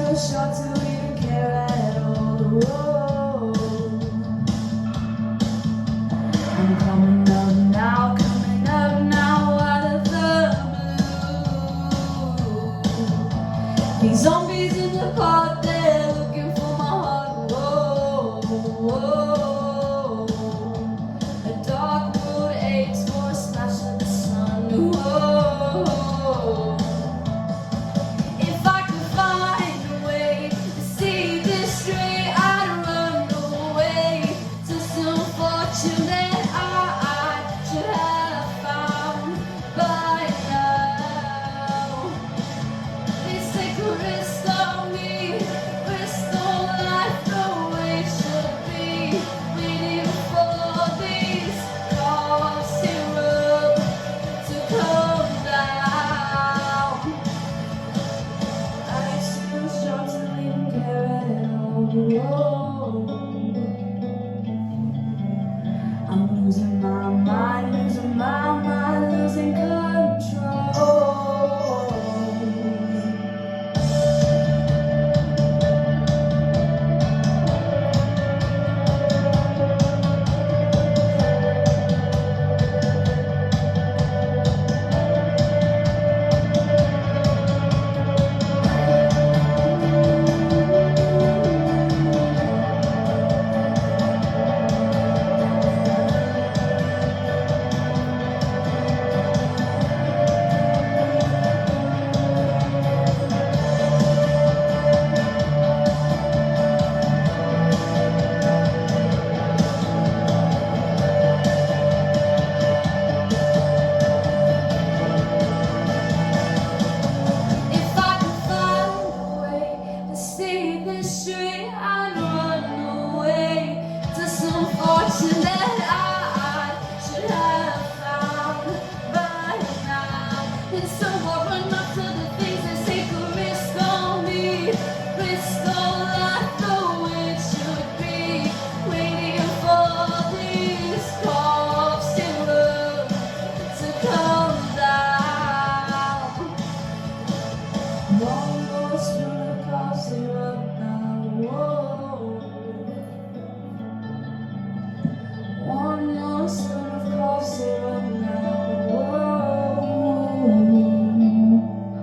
too short to even care at all. Whoa. I'm coming up now, out of the blue. These zombies in the park, they're looking for my heart. Whoa, whoa. A dark mood aches for a smash of the sun. Whoa. If I could find a way to see this straight, I'd run away to some fortune that I should have found by now. Please take a risk on me, risk the life the way it should be, waiting for these cough syrup to come down. I still short to even care at all. I'm losing my mind, losing control. If I could find a way to see this street, I'd run away to some fortune that